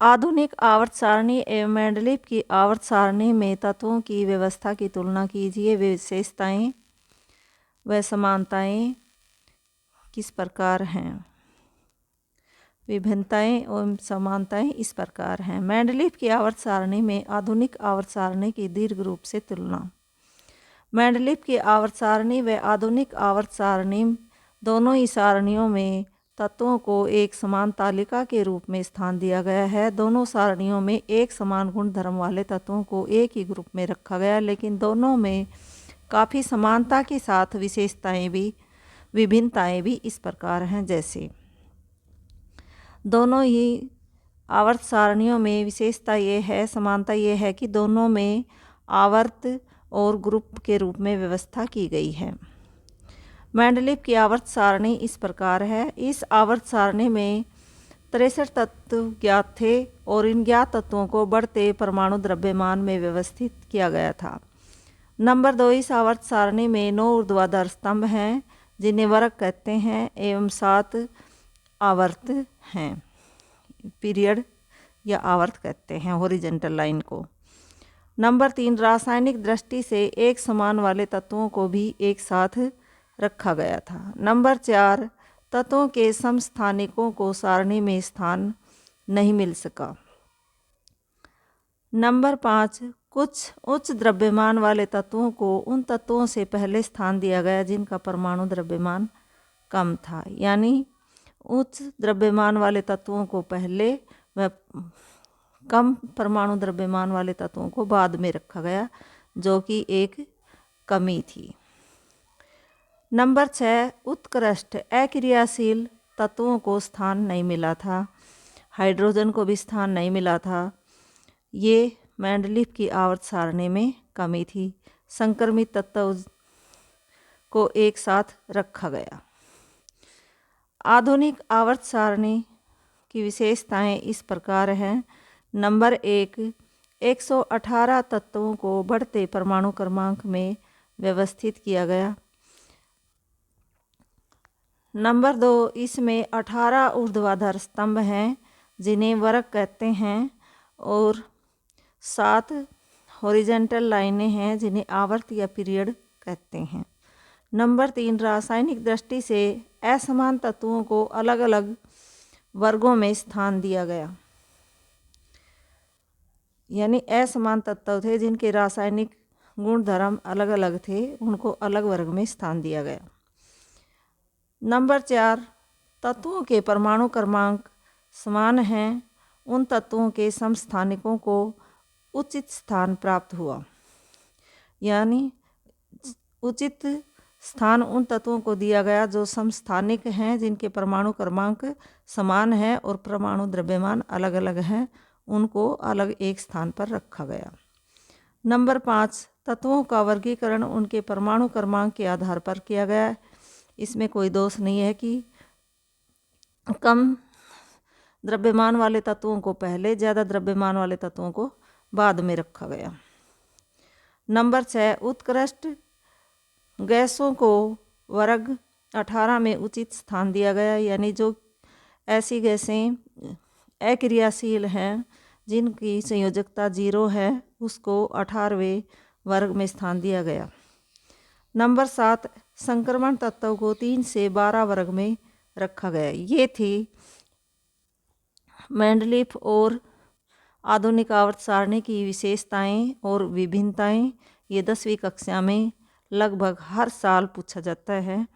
आधुनिक आवर्त सारणी एवं मेंडलीव की आवर्त सारणी में तत्वों की व्यवस्था की तुलना कीजिए। विशेषताएं व समानताएं किस प्रकार हैं? विभिन्नताएं एवं समानताएं इस प्रकार हैं। मेंडलीव की आवर्त सारणी में आधुनिक आवर्त सारणी की दीर्घ रूप से तुलना। मेंडलीव की आवर्त सारणी व आधुनिक आवर्त सारणी दोनों ही सारणियों में तत्वों को एक समान तालिका के रूप में स्थान दिया गया है। दोनों सारणियों में एक समान गुण धर्म वाले तत्वों को एक ही ग्रुप में रखा गया, लेकिन दोनों में काफ़ी समानता के साथ विभिन्नताएं भी इस प्रकार हैं। जैसे दोनों ही आवर्त सारणियों में विशेषता ये है, समानता ये है कि दोनों में आवर्त और ग्रुप के रूप में व्यवस्था की गई है। मेंडलीव की आवर्त सारणी इस प्रकार है। इस आवर्त सारणी में 63 तत्व ज्ञात थे और इन ज्ञात तत्वों को बढ़ते परमाणु द्रव्यमान में व्यवस्थित किया गया था। नंबर 2, इस आवर्त सारणी में 9 ऊर्ध्वाधर स्तंभ हैं जिन्हें वर्ग कहते हैं एवं 7 आवर्त हैं, पीरियड या आवर्त कहते हैं हॉरिजॉन्टल लाइन को। नंबर 3, रासायनिक दृष्टि से एक समान वाले तत्वों को भी एक साथ रखा गया था। नंबर 4, तत्वों के समस्थानिकों को सारणी में स्थान नहीं मिल सका। नंबर 5, कुछ उच्च द्रव्यमान वाले तत्वों को उन तत्वों से पहले स्थान दिया गया जिनका परमाणु द्रव्यमान कम था, यानी उच्च द्रव्यमान वाले तत्वों को पहले व कम परमाणु द्रव्यमान वाले तत्वों को बाद में रखा गया, जो कि एक कमी थी। नंबर 6, उत्कृष्ट अक्रियाशील तत्वों को स्थान नहीं मिला था। हाइड्रोजन को भी स्थान नहीं मिला था। ये मेंडलीव की आवर्त सारणी में कमी थी। संक्रमित तत्व को एक साथ रखा गया। आधुनिक आवर्त सारणी की विशेषताएं इस प्रकार हैं। नंबर 1, 118 तत्वों को बढ़ते परमाणु क्रमांक में व्यवस्थित किया गया। नंबर 2, इसमें 18 ऊर्ध्वाधर स्तंभ हैं जिन्हें वर्ग कहते हैं और 7 हॉरिजॉन्टल लाइनें हैं जिन्हें आवर्त या पीरियड कहते हैं। नंबर 3, रासायनिक दृष्टि से असमान तत्वों को अलग अलग वर्गों में स्थान दिया गया, यानी असमान तत्व थे जिनके रासायनिक गुण धर्म अलग अलग थे, उनको अलग वर्ग में स्थान दिया गया। नंबर 4, तत्वों के परमाणु क्रमांक समान हैं, उन तत्वों के समस्थानिकों को उचित स्थान प्राप्त हुआ, यानी उचित स्थान उन तत्वों को दिया गया जो समस्थानिक हैं, जिनके परमाणु क्रमांक समान हैं और परमाणु द्रव्यमान अलग अलग हैं, उनको अलग एक स्थान पर रखा गया। नंबर 5, तत्वों का वर्गीकरण उनके परमाणु क्रमांक के आधार पर किया गया। इसमें कोई दोष नहीं है कि कम द्रव्यमान वाले तत्वों को पहले, ज़्यादा द्रव्यमान वाले तत्वों को बाद में रखा गया। नंबर 6, उत्कृष्ट गैसों को वर्ग 18 में उचित स्थान दिया गया, यानी जो ऐसी गैसें अक्रियाशील हैं जिनकी संयोजकता 0 है, उसको 18वें वर्ग में स्थान दिया गया। नंबर 7, संक्रमण तत्व को 3 से 12 वर्ग में रखा गया। ये थी मेंडलीव और आधुनिक आवर्त सारणी की विशेषताएं और विभिन्नताएं। ये 10वीं कक्षा में लगभग हर साल पूछा जाता है।